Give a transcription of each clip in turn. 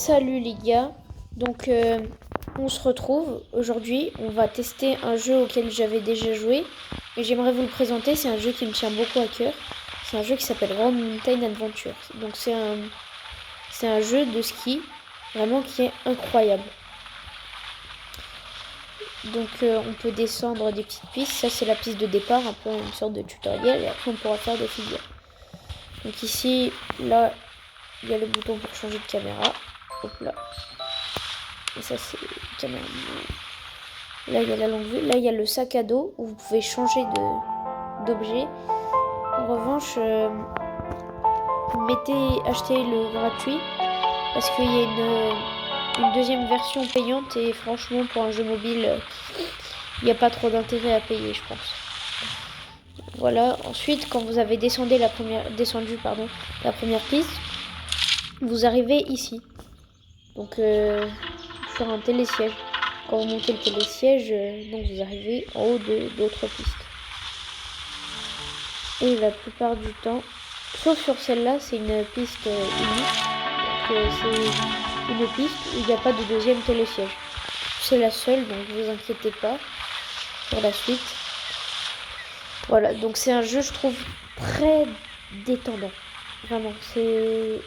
Salut les gars, donc on se retrouve aujourd'hui, on va tester un jeu auquel j'avais déjà joué et j'aimerais vous le présenter, c'est un jeu qui me tient beaucoup à cœur, c'est un jeu qui s'appelle Grand Mountain Adventure, donc c'est un jeu de ski vraiment qui est incroyable. Donc on peut descendre des petites pistes, ça c'est la piste de départ, un peu une sorte de tutoriel et après on pourra faire des figures. Donc ici, là, il y a le bouton pour changer de caméra. Hop là. Et ça c'est caméra. Là il y a la longue vue. Là il y a le sac à dos où vous pouvez changer d'objet. En revanche, achetez le gratuit parce qu'il y a une deuxième version payante et franchement pour un jeu mobile, il n'y a pas trop d'intérêt à payer je pense. Voilà. Ensuite, quand vous avez descendu la première piste, vous arrivez ici. Donc sur un télésiège. Quand vous montez le télésiège, donc vous arrivez en haut d'autres pistes. Et la plupart du temps, sauf sur celle-là, c'est une piste unique. Donc c'est une piste où il n'y a pas de deuxième télésiège. C'est la seule, donc ne vous inquiétez pas pour la suite. Voilà, donc c'est un jeu, je trouve, très détendant. Vraiment, c'est...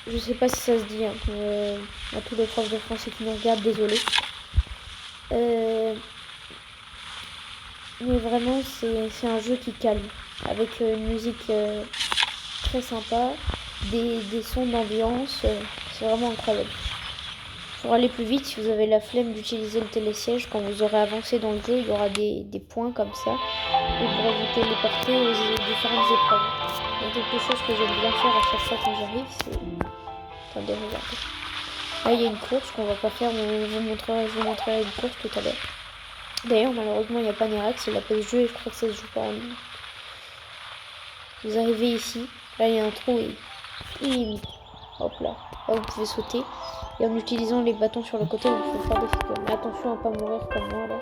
Je sais pas si ça se dit, hein, à tous les profs de français qui nous regardent, désolé. Mais vraiment, c'est un jeu qui calme, avec une musique très sympa, des sons d'ambiance, c'est vraiment incroyable. Pour aller plus vite, si vous avez la flemme d'utiliser le télésiège, quand vous aurez avancé dans le jeu, il y aura des points comme ça, et pour vous téléporter aux différentes épreuves. Donc quelque chose que j'aime bien faire à chaque fois quand j'arrive, c'est... Attendez, regardez. Là, il y a une course qu'on va pas faire, mais je vous montrerai une course tout à l'heure. D'ailleurs, malheureusement, il n'y a pas Nerax, il a pas de jeu et je crois que ça se joue pas en ligne. Vous arrivez ici, là il y a un trou et hop là, là vous pouvez sauter. Et en utilisant les bâtons sur le côté, vous pouvez faire des figures. Mais attention à pas mourir comme moi là.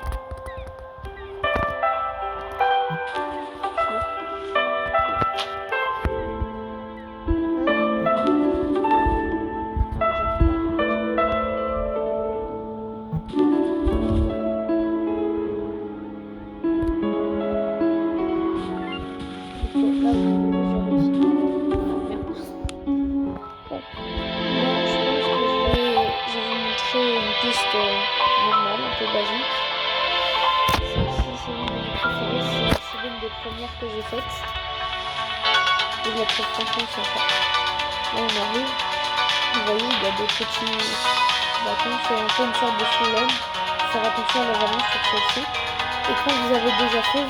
Normale, un peu basique. Celle-ci, c'est l'une de mes préférées, c'est l'une des premières que j'ai faites. Et je la trouve franchement sympa. Là, on arrive. Vous voyez, il y a des petits bâtons, c'est un peu une sorte de slalom. Faire attention à l'avalanche sur celle-ci. Et quand vous avez déjà fait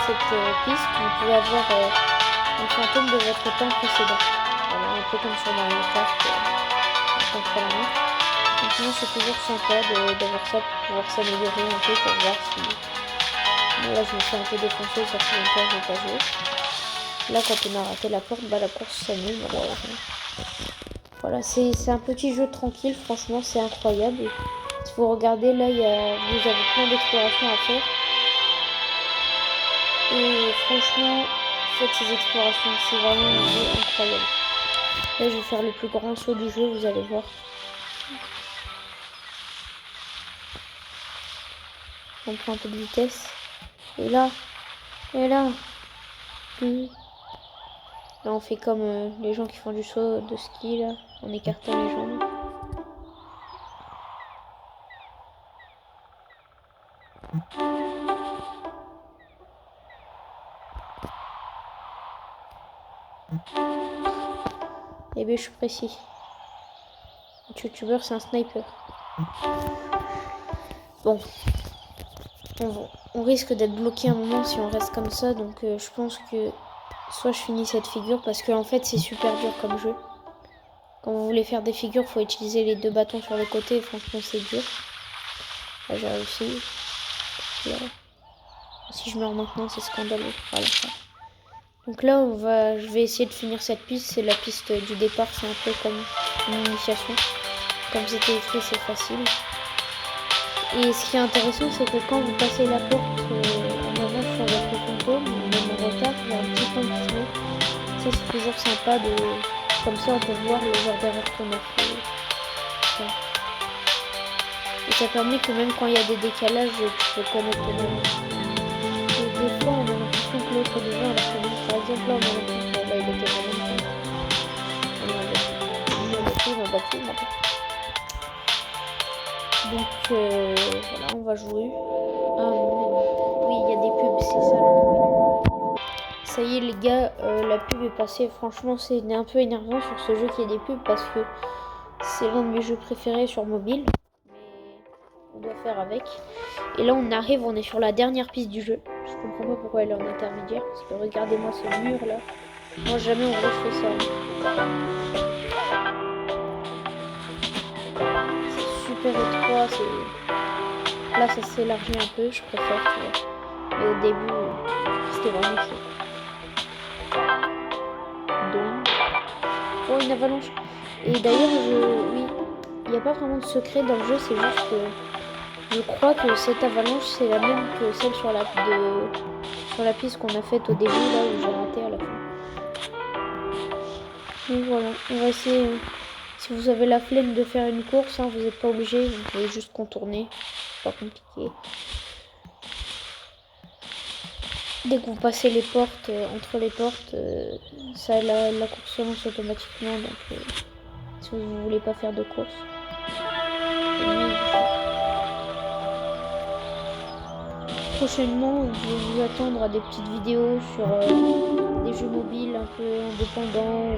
cette piste, vous pouvez avoir un fantôme de votre temps précédent. Voilà, un peu comme sur Mario Kart, contre la montre. Donc sinon c'est toujours sympa d'avoir ça pour pouvoir s'améliorer un peu pour voir si... Bon, là je me suis un peu défoncé, ça fait longtemps que je n'ai pas joué. Là quand on a raté la porte, bah la course s'annule malheureusement. Voilà, c'est un petit jeu tranquille, franchement c'est incroyable. Si vous regardez là, vous avez plein d'explorations à faire. Et franchement, faites ces explorations, c'est vraiment un jeu incroyable. Là je vais faire le plus grand saut du jeu, vous allez voir. On prend un peu de vitesse. Et là. Là on fait comme les gens qui font du saut de ski là, en écartant les jambes. Et bien je suis précis. Le youtubeur c'est un sniper. Bon. On risque d'être bloqué un moment si on reste comme ça, donc je pense que soit je finis cette figure parce que en fait c'est super dur comme jeu. Quand vous voulez faire des figures, il faut utiliser les deux bâtons sur le côté et franchement c'est dur. Là j'ai réussi. Là. Si je meurs maintenant c'est scandaleux. Voilà. Donc là je vais essayer de finir cette piste, c'est la piste du départ, c'est un peu comme une initiation. Comme c'était écrit c'est facile. Et ce qui est intéressant, c'est que quand vous passez la porte en avant sur votre fantôme, même en retard, il y a un petit point qui se met. Ça, c'est toujours sympa de... Comme ça, on peut voir le genre d'erreur qu'on a fait. ça. Et ça permet que même quand il y a des décalages, tu peux connecter des fois, on a l'impression que l'autre est devant, alors que par exemple, là, on a l'impression que là, il était vraiment bon. On a battu, donc voilà, on va jouer. Ah oui, il y a des pubs, c'est ça. Ça y est les gars, la pub est passée. Franchement, c'est un peu énervant sur ce jeu qu'il y ait des pubs parce que c'est l'un de mes jeux préférés sur mobile. Mais on doit faire avec. Et là, on arrive, on est sur la dernière piste du jeu. Je comprends pas pourquoi elle est en intermédiaire. Parce que regardez-moi ce mur là. Moi, jamais en gros je fais ça. C'est super étroit. Là, ça s'élargit un peu. Je préfère, tu vois. Mais au début, c'était vraiment chaud. Donc, oh, une avalanche. Et d'ailleurs, oui, il n'y a pas vraiment de secret dans le jeu, c'est juste que je crois que cette avalanche, c'est la même que celle sur la piste qu'on a faite au début, là où j'ai raté à la fin. Donc voilà, on va essayer. Si vous avez la flemme de faire une course, hein, vous n'êtes pas obligé, vous pouvez juste contourner. C'est pas compliqué. Dès que vous passez les portes, entre les portes, la course se lance automatiquement. Donc, si vous voulez pas faire de course. Prochainement, je vais vous attendre à des petites vidéos sur des jeux mobiles un peu indépendants ou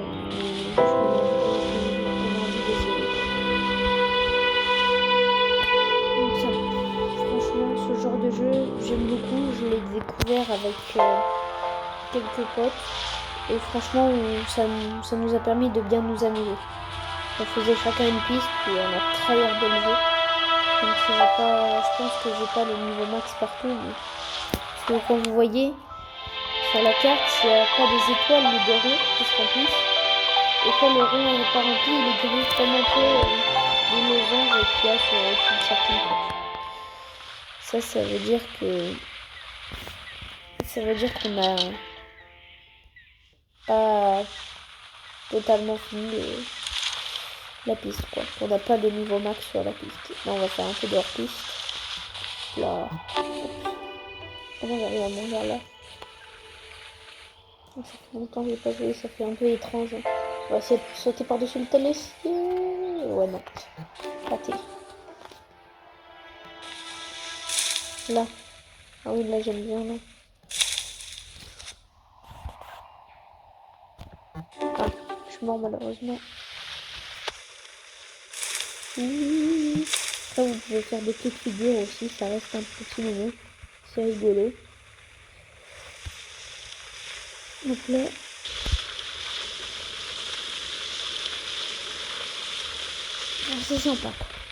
donc ça, franchement, ce genre de jeu, j'aime beaucoup. Je l'ai découvert avec quelques potes et franchement, ça nous a permis de bien nous amuser. On faisait chacun une piste puis on a tryhardé le jeu. Donc je pense que j'ai pas le niveau max partout, mais parce que comme vous voyez sur la carte, il n'y a pas des étoiles mais des ronds qui se remplissent. Et quand le rond n'est pas rempli, il est gris comme un peu les losanges qu'il y a sur une certaine course. Ça veut dire qu'on a pas totalement fini la piste, quoi. On n'a pas de niveau max sur la piste. Là, on va faire un peu de hors-piste. Là. Comment j'arrive à mourir là? Ça fait longtemps que j'ai pas joué, ça fait un peu étrange. On va essayer de sauter par-dessus le télésiège. Ouais, non. Raté. Là. Ah oui, là, j'aime bien, là. Ah, je suis mort malheureusement. Après, vous pouvez faire des petites figures aussi, ça reste un petit moment. C'est rigolo. Donc là, c'est sympa.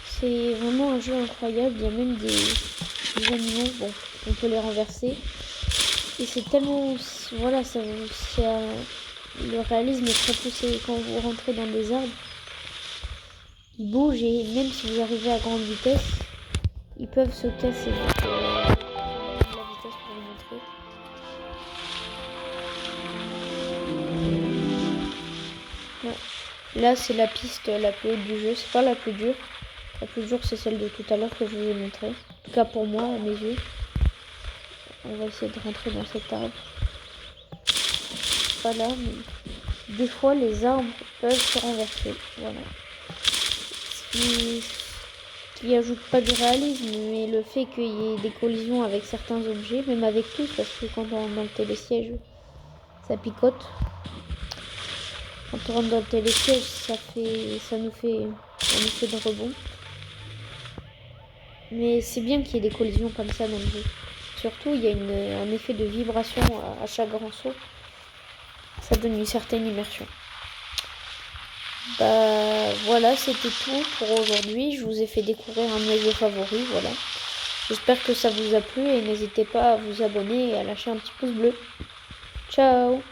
C'est vraiment un jeu incroyable. Il y a même des animaux. Bon, on peut les renverser. Et c'est tellement... Voilà, le réalisme est très poussé. Quand vous rentrez dans des arbres, ils bougent et même si vous arrivez à grande vitesse, ils peuvent se casser. Donc, la vitesse pour vous montrer. Là, c'est la piste la plus haute du jeu. C'est pas la plus dure. La plus dure, c'est celle de tout à l'heure que je vous ai montré. En tout cas, pour moi, à mes yeux. On va essayer de rentrer dans cet arbre. Pas là, mais des fois, les arbres peuvent se renverser. Voilà. Ce qui ajoute pas du réalisme, mais le fait qu'il y ait des collisions avec certains objets, même avec tous, parce que quand on rentre dans le télésiège, ça picote. Quand on rentre dans le télésiège, ça nous fait un effet de rebond. Mais c'est bien qu'il y ait des collisions comme ça dans le jeu. Surtout, il y a un effet de vibration à chaque grand saut. Ça donne une certaine immersion. Bah voilà, c'était tout pour aujourd'hui. Je vous ai fait découvrir un de mes jeux favoris, voilà. J'espère que ça vous a plu et n'hésitez pas à vous abonner et à lâcher un petit pouce bleu. Ciao!